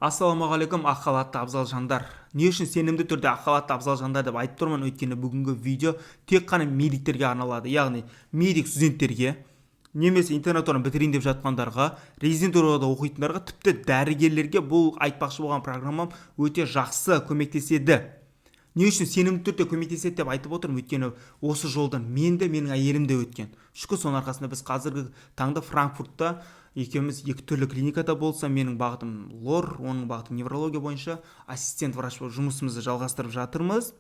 Ассалаумағалейкум ақ халатты абзал жандар. Не үшін сенімді түрде ақ халатты абзал жандар деп айтып тұрмын? Өйткені бүгінгі видео тек қана медиктерге арналады. Яғни медик студенттерге, немесе интернатураны бітірейін деп жатқандарға, резидентурада оқитындарға, тіпті дәрігерлерге бұл айтпақшы болған программам өте жақсы көмектеседі. Не үшін сенімді түрде көмектеседі деп айтып отырмын? Өйткені осы жолдан мен де менің әйелім де өткен. Шүкір, соның арқасында біз қазіргі таңда Франкфуртта екеуміз екі түрлі клиникада болса, менің бағытым лор, оның бағыты неврология бойынша ассистент врач болып жұмысымызды жалғастырып жатырмыз.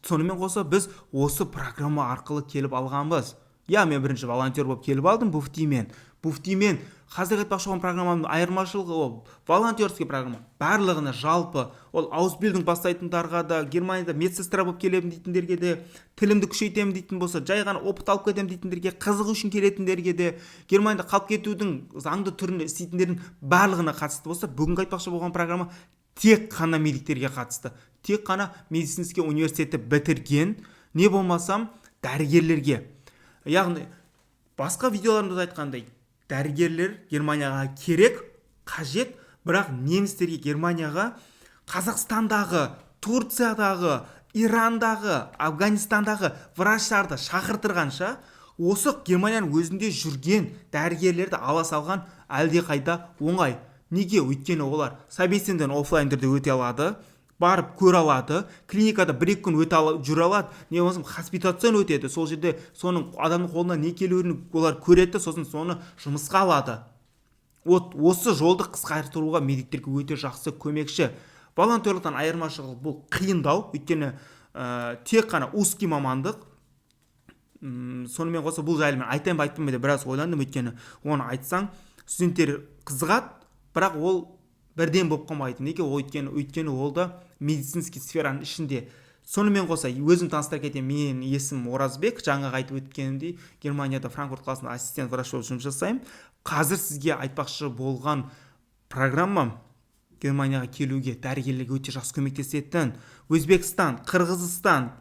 Сонымен қоса біз осы программа арқылы келіп алғанбыз. Мен бірінші волонтер болып келіп алдым буфтимен. Қазір айтпақшы болған программаның айырмашылығы ол волонтерский программа. Барлығына жалпы ол аусбилдинг бастайтындарға да, Германияда медсестра болып келемін дейтіндерге де, тілімді күшейтемін дейтін болса, жай ғана опыт алып кетемін дейтіндерге, қызығы үшін келетіндерге де, Германияда қалып кетудің заңды түрін істейтіндердің барлығына қатысты болса, бүгінгі айтпақшы болған программа тек қана медиктерге қатысты. Тек қана медицинский университетті бітірген, не болмасам дәрігерлерге. Яғни басқа видеоларымда айтқандай, дәрігерлер Германияға керек, қажет, бірақ немістерге Германияға Қазақстандағы, Турциядағы, Ирандағы, Афганистандағы врачтарды шақыртырғанша, осы Германияның өзінде жүрген дәрігерлерді ала салған әлде қайда оңай. Неге? Өйткені олар собеседование офлайн түрде өте алады, барып көре алады, клиникада 1-2 күн жүре алады, не болмаса хоспитацион өтеді, сол жерде соның адамның қолына не келуін олар көреді, сосын соны жұмысқа алады. Осы жолды қысқартуға медиктерге өте жақсы көмекші. Волонтерлықтан айырмашылығы бұл қиындау, өйткені тек қана узкий мамандық. Сонымен қоса бұл жайлы мен айтайын ба айтпайын ба деп біраз ойландым, өйткені оны айтсаң студенттер қызығады, бірақ ол бірден болып қалмайды. Неге? Өйткені ол да медицинский сфераның ішінде. Сонымен қоса өзім таныстыра кетемін. Менің есімім Оразбек, жаңа айтып өткенімдей Германияда Франкфурт қаласында ассистент врач болып жұмыс жасаймын. Қазір сізге айтпақшы болған программам Германияға келуге, дәрігерлерге өте жақсы көмектесетін. Өзбекстан, Қырғызстан,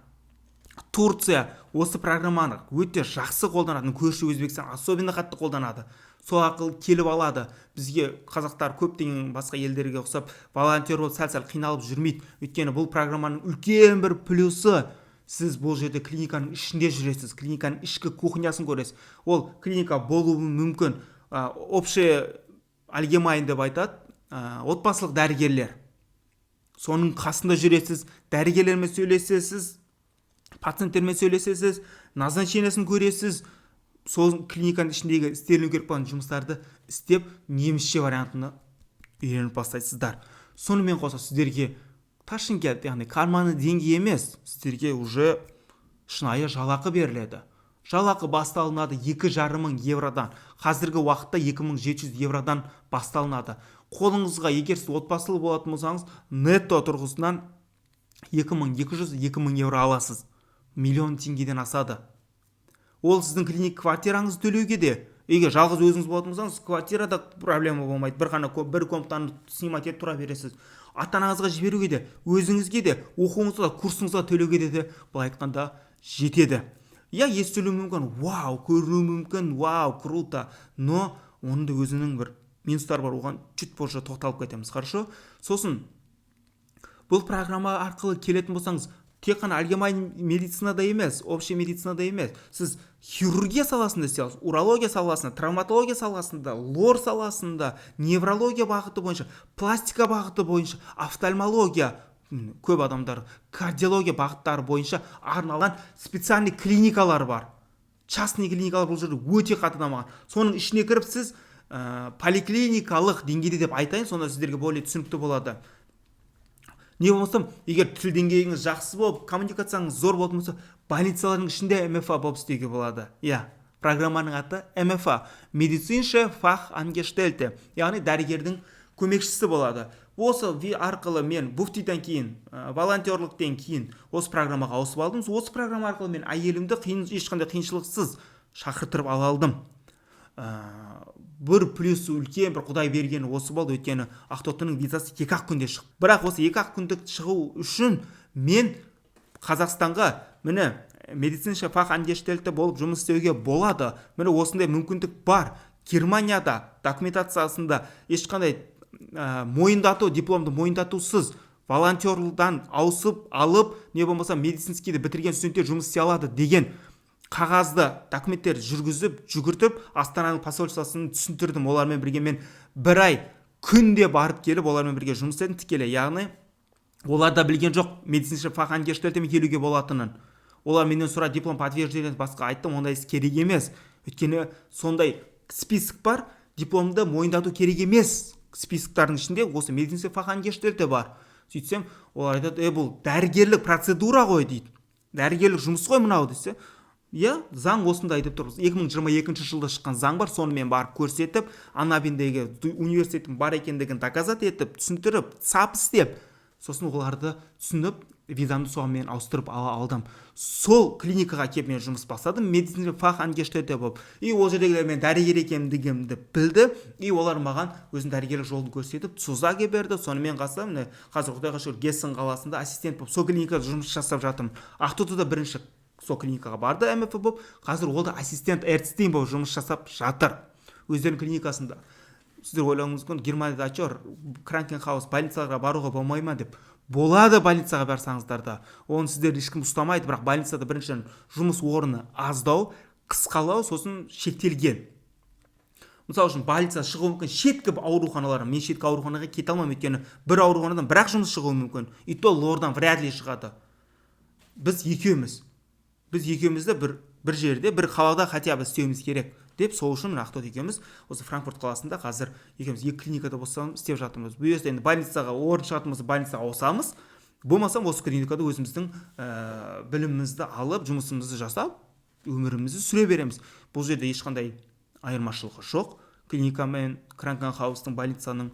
Турция осы программаны өте жақсы қолданады. Көрші Өзбекстан особенно қатты қолданады. Сол арқылы келіп алады. Бізге қазақтар көптеген басқа елдерге ұқсап волонтер болып сәл-сәл қиналып жүрмейді. Өйткені бұл программаның үлкен бір плюсы, сіз бұл жерде клиниканың ішінде жүресіз, клиниканың ішкі кухнясын көресіз. Ол клиника болуы мүмкін общее allgemein деп айтады, отбасылық дәрігерлер. Соның қасында жүресіз, дәрігерлермен сөйлесесіз, пациенттермен сөйлесесіз, назначениесін көресіз. Сол клиниканың ішіндегі істеліну керек болған жұмыстарды істеп, немісше вариантына үйреніп бастайсыздар. Сонымен қоса сіздерге Ташкентке, яғни карманы деньги емес, сіздерге уже шынайы жалақы беріледі. Жалақы басталынады 2,5 мың евродан. Қазіргі уақытта 2700 евродан басталынады. Қолыңызға, егер сіз отбасылы болатын болсаңыз, нетто тұрғысынан 2200-2000 евро аласыз. Миллион теңгеден асады. Ол сіздің клиник квартираңызды төлеуге де, егер жалғыз өзіңіз болатын болсаңыз, квартирада проблема болмайды. Бір комнатаны снимать етіп тұра бересіз. Ата-анаңызға жіберуге де, өзіңізге де, оқуыңызға, курсыңызға төлеуге де былай айтқанда жетеді. Естілуі мүмкін, вау, көрінуі мүмкін, вау, круто, но оның да өзінің бір минустар бар, оған чуть позже тоқталып кетеміз, хорошо? Сосын бұл программа арқылы келетін болсаңыз, тек қана allgemein медицинада емес, общий медицинада емес, сіз хирургия саласында істейсіз, урология саласында, травматология саласында, лор саласында, неврология бағыты бойынша, пластика бағыты бойынша, офтальмология, көп адамдар кардиология бағыттары бойынша арналған специальный клиникалар бар. Частный клиникалар бұл жерде өте қатты дамыған. Соның ішіне кіріп сіз поликлиникалық деңгейде деп айтайын, сонда сіздерге более түсінікті болады. Не болмаса, егер тіл деңгейіңіз жақсы болып, коммуникацияңыз зор болатын болса, больницалардың ішінде МФА болып істеуге болады. Программаның аты МФА, медицинше фах ангештельте, яғни дәрігердің көмекшісі болады. Осы арқылы мен буфтиден кейін, волонтерліктен кейін осы программаға ауысып алдым. Осы программа арқылы мен әйелімді ешқандай қиыншылықсыз шақыртырып ала алдым. Бір плюс үлкен бір құдай бергені осы болды, өйткені ақтоқтының визасы 2-ақ күнде шықты. Бірақ осы 2-ақ күндік шығу үшін мен Қазақстанға міне медицинше фах ангештельте болып жұмыс істеуге болады. Міне осындай мүмкіндік бар. Германияда документациясында ешқандай мойындату, дипломды мойындатусыз волонтердан ауысып алып, не болмаса медицинскийді бітірген студенттер жұмыс істей алады деген қағазды документтерді жүргізіп жүгіртіп Астананың посольствосын түсіндірдім. Олармен бірге мен бір ай күнде барып келіп олармен бірге жұмыс істедім тікелей. Яғни олар да білген жоқ медицинші фахангерштерден келуге болатынын. Олар менен сұрады диплом подтверждение басқа, айттым ондай іс керек емес. Өйткені сондай список бар, дипломды мойындату керек емес. Списоктардың ішінде осы медицинші фахангерштер де бар. Сөйтсем олар айтады, бұл дәрігерлік процедура ғой дейді. Дәрігерлік жұмыс қой мынау десе. Иә, заң осындай деп тұрмыз. 2022 жылда шыққан заң бар, соны мен барып көрсетіп, Анабиндегі университеттің бар екендігін доказат етіп, түсіндіріп, сап істеп, сосын оларды түсініп, визамды соған мен ауыстырып алдым. Сол клиникаға келіп мен жұмыс бастадым, медицина фахангерштерде болып. И ол жердегілер мен дәрігер екендігімді білді, и олар маған өзінің дәрігерлік жолын көрсетіп, Цузаге берді. Сонымен қоса, қазір Құдайға шүкір Гессен қаласында ассистент болып, сол клиникада жұмыс жасап жатырмын. Ақтауда бірінші сол клиникаға барды МФ болып, қазір ол да ассистент Эрцтейн болып жұмыс жасап жатыр өздерінің клиникасында. Сіздер ойлауыңыз мүмкін, Германияда айтыр, Кранкенхаус больницаға баруға болмай ма деп. Болады больницаға барсаңыздар да. Оны сіздер ешкім ұстамайды, бірақ больницада біріншіден жұмыс орны аздау, қысқалау, сосын шектелген. Мысалы үшін больница шығуы мүмкін шеткі ауруханалар, мен шеткі ауруханаға кете алмаймын, өйткені бір ауруханадан бірақ жұмыс шығуы мүмкін. И то лордан вряд ли шығады. Біз екеумізді бір жерде, бір қалада хотя бы істеуіміз керек деп, сол үшін Ақтауда екеуміз осы Франкфурт қаласында қазір екеуміз екі клиникада болсам істеп жатырмыз. Бұл жерде енді больницаға орын шығатын болса больницаға ауысамыз, болмасам осы клиникада өзіміздің білімімізді алып, жұмысымызды жасап, өмірімізді сүре береміз. Бұл жерде ешқандай айырмашылығы жоқ. Клиника мен Кранкенхаустың больницаның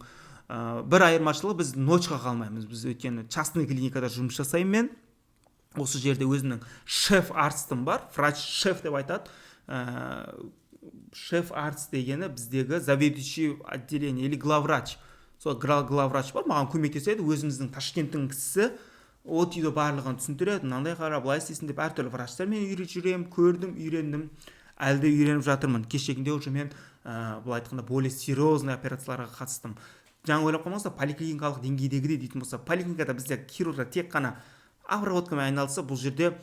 бір айырмашылығы, біз ночқа қалмаймыз. Біз өйткені частный клиникада жұмыс жасаймын мен. Осы жерде өзінің шеф-арстым бар, врач-шеф деп айтады. Шеф-арст дегені біздегі заведующий отделение или главврач. Сол главврач бар, маған көмектеседі, өзіміздің Ташкенттің кісісі. От үйде барлығын түсіндіреді, мынандай қара, былай істейсің деп әртүрлі врачтармен жүремін, көрдім, үйрендім, әлде үйреніп жатырмын. Кешегінде уже мен былай айтқанда более серьезный операцияларға қатыстым. Жаңа ойлап қалмаңыздар, поликлиникалық деңгейдегідей дейтін болса, поликлиникада бізде хирургтар тек қана обработкамен айналысса, бұл жерде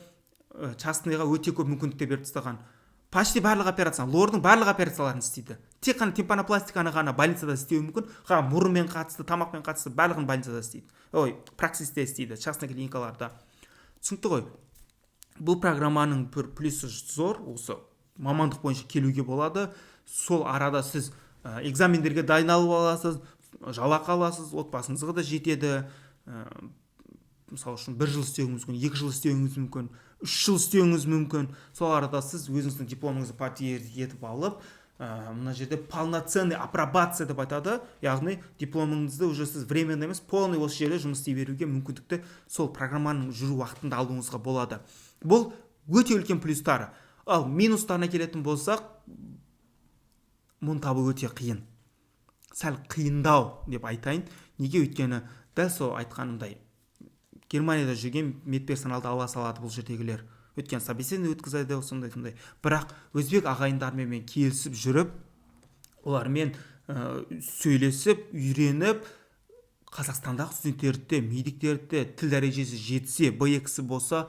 частныйға өте көп мүмкіндіктер беріп тастаған. Почти барлық операция, лордың барлық операцияларын істейді. Тек қана тимпанопластиканы ғана больницада істеуі мүмкін, мұрынмен қатысты, тамақпен қатысты барлығын больницада істейді. Праксисте істейді, частный клиникаларда. Түсінікті ғой. Бұл программаның бір плюсы зор, осы мамандық бойынша келуге болады. Сол арада сіз экзамендерге дайындалып аласыз, жалақы аласыз, отбасыңызға да жетеді. Мысалы үшін 1 жыл істеуіңіз мүмкін, 2 жыл істеуіңіз мүмкін, 3 жыл істеуіңіз мүмкін. Сол арада сіз өзіңіздің дипломыңызды подтвердить етіп алып, мына жерде полноценный апробация деп айтады. Яғни дипломыңызды уже сіз временно емес, полный осы жерде жұмыс істей беруге мүмкіндікті сол программаның жүру уақытында алуыңызға болады. Бұл өте үлкен плюстары. Ал минустарына келетін болсақ, мұны табу өте қиын. Сәл қиындау деп айтайын. Неге? Өйткені дәл сол айтқанымдай Германияда жүрген медперсоналды ала салады бұл жердегілер. Өткен собеседование өткізеді, сондай. Бірақ өзбек ағайындармен мен келісіп жүріп, олармен сөйлесіп, үйреніп, Қазақстандағы студенттерді, медиктерді тіл дәрежесі жетсе, B2 болса,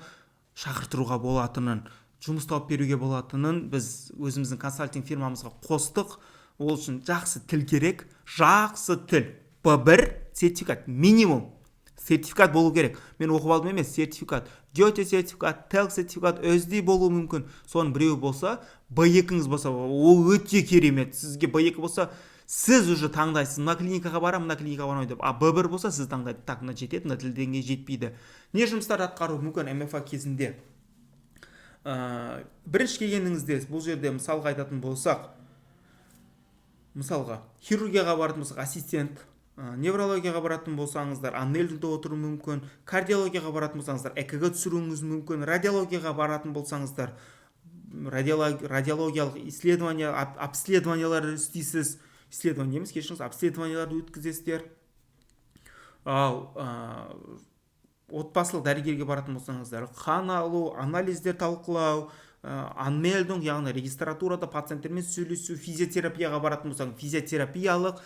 шақыртыруға болатынын, жұмыс тауып беруге болатынын біз өзіміздің консалтинг фирмамызға қостық. Ол үшін жақсы тіл керек, жақсы тіл. B1 сертификат минимум. Сертификат болу керек. Мен оқып алдым емес, сертификат. Гёте сертификат, TELC сертификат өзді болу мүмкін. Соның біреуі болса, B2-іңіз болса, ол өте керемет. Сізге B2 болса, сіз уже таңдайсыз. Мына клиникаға барам, мына клиникаға бармай деп. B1 болса, сіз таңдайды. Так, мына жетеді, мына тілдеңге жетпейді. Не жұмыстар атқару мүмкін МФА кезінде? Бірінші келгеніңізде, бұл жерде мысалға айтатын болсақ, мысалға, хирургияға баратын болсақ, ассистент, неврологияға баратын болсаңыздар, аннелінде отыру мүмкін, кардиологияға баратын болсаңыздар, ЭКГ түсіруіңіз мүмкін, радиологияға баратын болсаңыздар, радиологиялық исследование, обследованиялар істейсіз, исследование емес, кешіріңіз, обследованияларды өткізесіздер. Ал отбасылық дәрігерге баратын болсаңыздар, қан алу, анализдер талқылау, анмелдинг, яғни регистратурада пациенттермен сөйлесу, физиотерапияға баратын болсаңыз, физиотерапиялық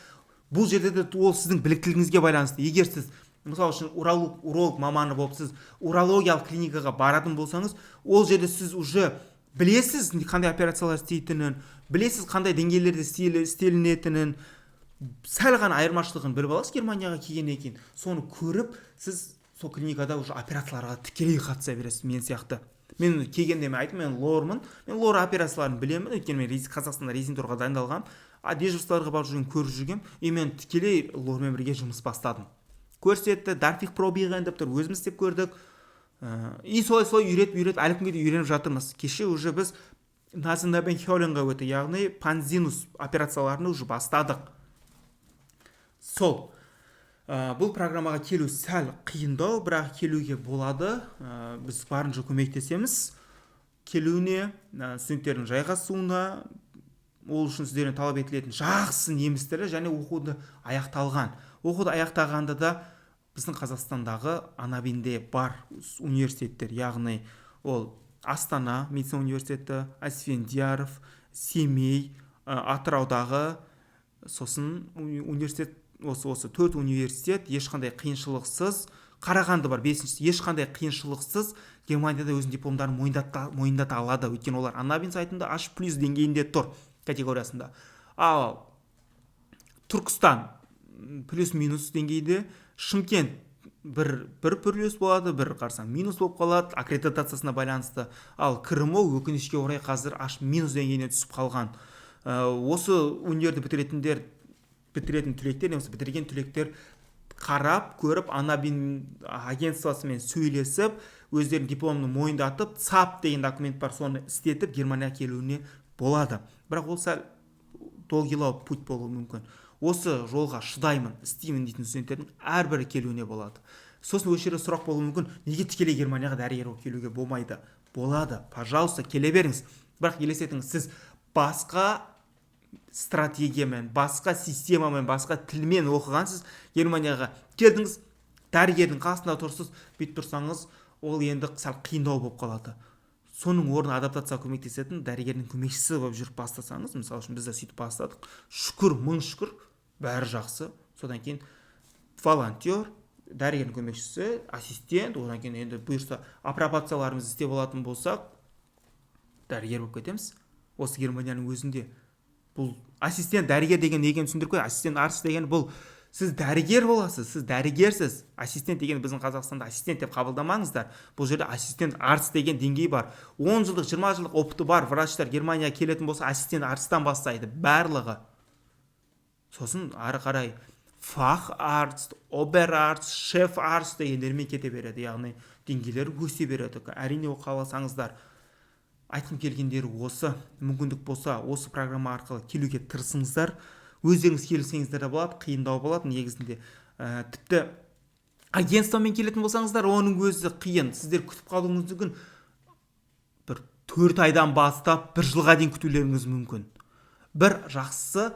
Бұл жерде де ол сіздің біліктілігіңізге байланысты. Егер сіз мысалы үшін уролог маманы болып сіз урологиялық клиникаға баратын болсаңыз, ол жерде сіз уже білесіз қандай операциялар істейтінін, білесіз қандай деңгейлерде істелінетінін, сәл ғана айырмашылығын біліп аласыз. Германияға келгеннен кейін соны көріп, сіз сол клиникада уже операцияларға тікелей қатыса бересіз. Мен сияқты. Мен келгенде мен айттым, мен лормын. Мен лор операцияларын білемін. Өйткені мен Қазақстанда резидентураға дайындалғам. Дежурстволарға барып жүрген, көріп жүргем. Мен тікелей лормен бірге жұмыс бастадым. Көрсетті, Дарфих пробиген деп тұр, өзіміз істеп көрдік. И солай үйретіп, әлі күнге де үйреніп жатырмыз. Кеше уже біз Назенабенхеоленға өтті, яғни панзинус операцияларын уже бастадық. Сол. Бұл программаға келу сәл қиындау, бірақ келуге болады. Біз барынша көмектесеміз. Келуіне, студенттердің жайғасуына, ол үшін сіздерден талап етілетін жақсы немістері және оқуды аяқталған. Оқуды аяқтағанда да біздің Қазақстандағы Анабинде бар университеттер, яғни ол Астана медицина университеті, Асфендияров, Семей, Атыраудағы сосын университет, осы 4 университет ешқандай қиыншылықсыз, Қарағанды бар 5-ші, ешқандай қиыншылықсыз Германияда өзінің дипломдарын мойындата алады. Өйткені олар Анабин сайтында H+ деңгейінде тұр категориясында. Ал Түркістан плюс-минус деңгейде, Шымкент бір плюс болады, бір қарсаң минус болып қалады, аккредитациясына байланысты. Ал Крымы өкінішке орай қазір H- деңгейіне түсіп қалған. Осы универді бітіретін түлектер, немесе бітірген түлектер қарап, көріп, Анабин агентствосымен сөйлесіп, өздерінің дипломын мойындатып, ЦАП деген документ бар, соны істетіп, Германияға келуіне болады. Бірақ ол сәл долгилау путь болуы мүмкін. Осы жолға шыдаймын, істеймін дейтін студенттердің әрбірі келуіне болады. Сосын осы жерде сұрақ болуы мүмкін, неге тікелей Германияға дәрігер келуге болмайды? Болады, пожалуйста, келе беріңіз. Бірақ елестетіңіз, сіз басқа стратегиямен, басқа системамен, басқа тілмен оқығансыз, Германияға келдіңіз, дәрігердің қасында тұрсыз, бүйтіп тұрсаңыз, ол енді сәл қиындау болып қалады. Соның орнына адаптацияға көмектесетін дәрігердің көмекшісі болып жүріп бастасаңыз, мысалы үшін біз де сөйтіп бастадық. Шүкір, мың шүкір, бәрі жақсы. Содан кейін волонтер, дәрігердің көмекшісі, ассистент, одан кейін енді бұйырса апробацияларымызды істеп алатын болсақ, дәрігер болып кетеміз. Осы Германияның өзінде бұл ассистент, дәрігер деген не екенін түсіндіріп қой. Ассистент арыс деген бұл сіз дәрігер боласыз, сіз дәрігерсіз. Ассистент деген біздің Қазақстанда ассистент деп қабылдамаңыздар. Бұл жерде ассистент арыс деген деңгей бар. 10 жылдық, 20 жылдық опыты бар врачтар Германияға келетін болса, ассистент арыстан бастайды, барлығы. Сосын ары қарай фах арц, обер арц, шеф арц дегендермен кете береді. Яғни деңгейлер өсе береді. Әрине қаласаңыздар. Айтқым келгендері осы. Мүмкіндік болса, осы программа арқылы келуге тырысыңыздар. Өздеріңіз келсеңіздер де болады, қиындау болады негізінде. Тіпті агентствомен келетін болсаңыздар, оның өзі қиын. Сіздер күтіп қалуыңыз мүмкін. Бір 4 айдан бастап 1 жылға дейін күтулеріңіз мүмкін. Бір жақсысы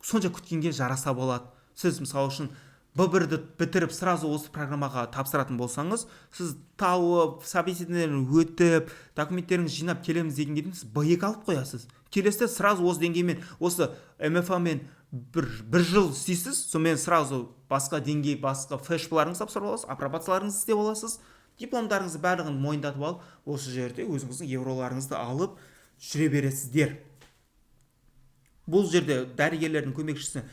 сонша күткенге жараса болады. Сіз мысалы үшін Б1-ді бітіріп, сразу осы программаға тапсыратын болсаңыз, сіз тауып, собеседованиеден өтіп, документтеріңізді жинап келеміз деген кезде сіз Б2 алып қоясыз. Келесіде сразу осы деңгеймен, осы МФА-мен бір жыл істейсіз, сонымен сразу басқа деңгей, басқа флешпларыңызды тапсырып аласыз, апробацияларыңызды істеп аласыз, дипломдарыңызды барлығын мойындатып алып, осы жерде өзіңіздің евроларыңызды алып жүре бересіздер. Бұл жерде дәрігерлердің көмекшісі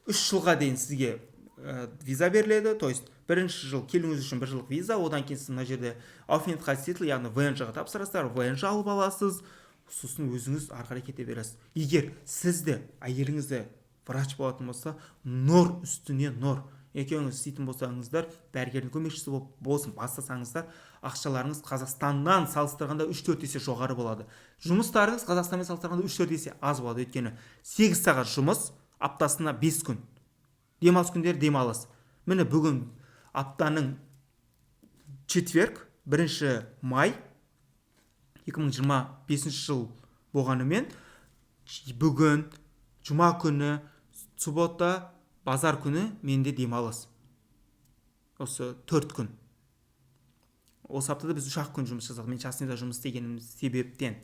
3 жылға дейін сізге виза беріледі, то есть бірінші жыл келуіңіз үшін 1 жылдық виза, одан кейін сіз мына жерде Aufenthaltstitel, яғни ВНЖ-ға тапсырасыздар, ВНЖ алып аласыз, сосын өзіңіз ары қарай кете бересіз. Егер сізде әйеліңізде врач болатын болса, нұр үстіне нұр. Екеуіңіз істейтін болсаңыздар, дәрігердің көмекшісі болсын бастасаңыздар, ақшаларыңыз Қазақстаннан салыстырғанда 3-4 есе жоғары болады. Жұмыстарыңыз Қазақстанмен салыстырғанда 3-4 есе аз болады, өйткені 8 сағат жұмыс, аптасына 5 күн. Демалыс күндері демалыс. Міне бүгін аптаның четверг, 1 май 2025 жыл болғанымен, бүгін жұма күні, суббота, базар күні менде демалыс. Осы 4 күн. Осы аптада біз 3 күн жұмыс жасадық. Мен частныйда жұмыс істегенім себептен.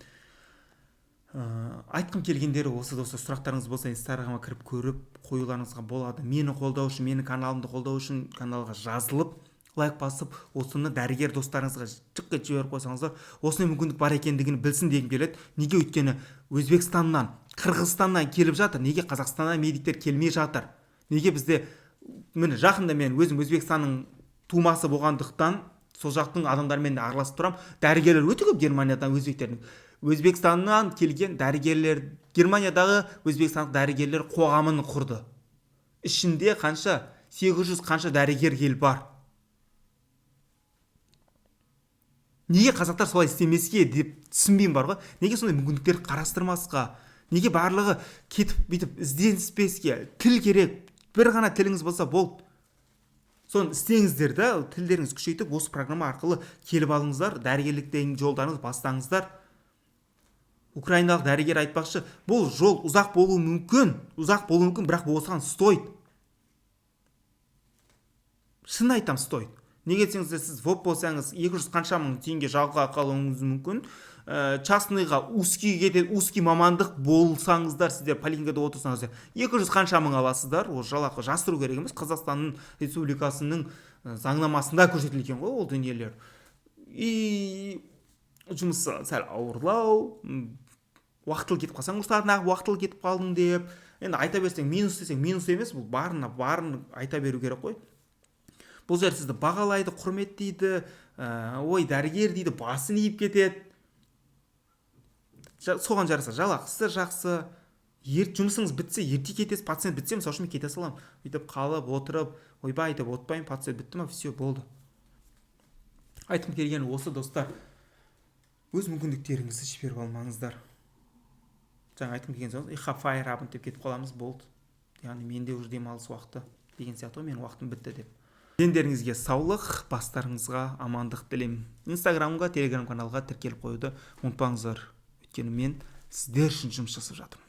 айтқым келгендері осы достар. Сұрақтарыңыз болса инстаграмға кіріп көріп қоюларыңызға болады. Мені қолдау үшін, менің каналымды қолдау үшін каналға жазылып лайк басып, осыны дәрігер достарыңызға жыққа жіберіп қойсаңыздар, осындай мүмкіндік бар екендігін білсін дегім келеді. Неге? Өйткені Өзбекстаннан, Қырғызстаннан келіп жатыр. Неге Қазақстаннан медиктер келмей жатыр? Неге бізде, міне жақында мен өзім Өзбекстанның тумасы болғандықтан сол жақтың адамдарымен араласып тұрам. Дәрігерлер өте көп Германиядан, Өзбекстаннан келген дәрігерлер, Германиядағы өзбекстандық дәрігерлер қоғамын құрды. Ішінде қанша 800 қанша дәрігер ел бар. Неге қазақтар солай істемеске деп түсінбеймін бар ғой. Неге сондай мүмкіндіктер қарастырмасқа? Неге барлығы кетіп бүйтіп ізденіспеске? Тіл керек. Бір ғана тіліңіз болса болды. Соны істеңіздер да, тілдеріңіз күшейтіп, осы программа арқылы келіп алыңыздар, дәрігерліктегі жолдарыңыз бастаңыздар. Украиналық дәрігер айтпақшы, бұл жол ұзақ болуы мүмкін, бірақ осыған стоит. Шын айтам, стоит. Неге десеңіз, сіз воп болсаңыз 200 қанша мың теңге жалға қалуыңыз мүмкін. Частныйға узкий мамандық болсаңыздар, сіздер поликлиникада отырсаңыздар 200 қанша мың аласыздар. Ол жалақы жасыру керек емес. Қазақстанның республикасының заңнамасында көрсетілген ғой ол дүниелер. И жұмысы сәл ауырлау, уақытылы кетіп қалсаң, ұрсатынағы уақытылы кетіп қалдың деп. Енді айта берсең, минус десең, минус емес, бұл барын айта беру керек қой. Бұл жер сізді бағалайды, құрметтейді, ой, дәрігер дейді, басын иіп кетеді. Соған жараса, жалақысы жақсы. Жұмысыңыз бітсе, ерте кетесіз, пациент бітсе, мысалы үшін мен кете салам. Бүйтіп қалып, отырып, ойбай деп отпайым, пациент бітті ма, все болды. Айтқым келгені осы достар. Өз мүмкіндіктеріңізді жіберіп алмаңыздар. Жаңа айтқым келген соң, Файрабын деп кетіп қаламыз, болды. Яғни менде уже демалыс уақыты деген сияқты ғой, менің уақытым бітті деп. Дендеріңізге саулық, бастарыңызға амандық тілеймін. Инстаграмға, телеграм каналға тіркеліп қоюды ұмытпаңыздар. Өйткені мен сіздер үшін жұмыс жасап жатырмын.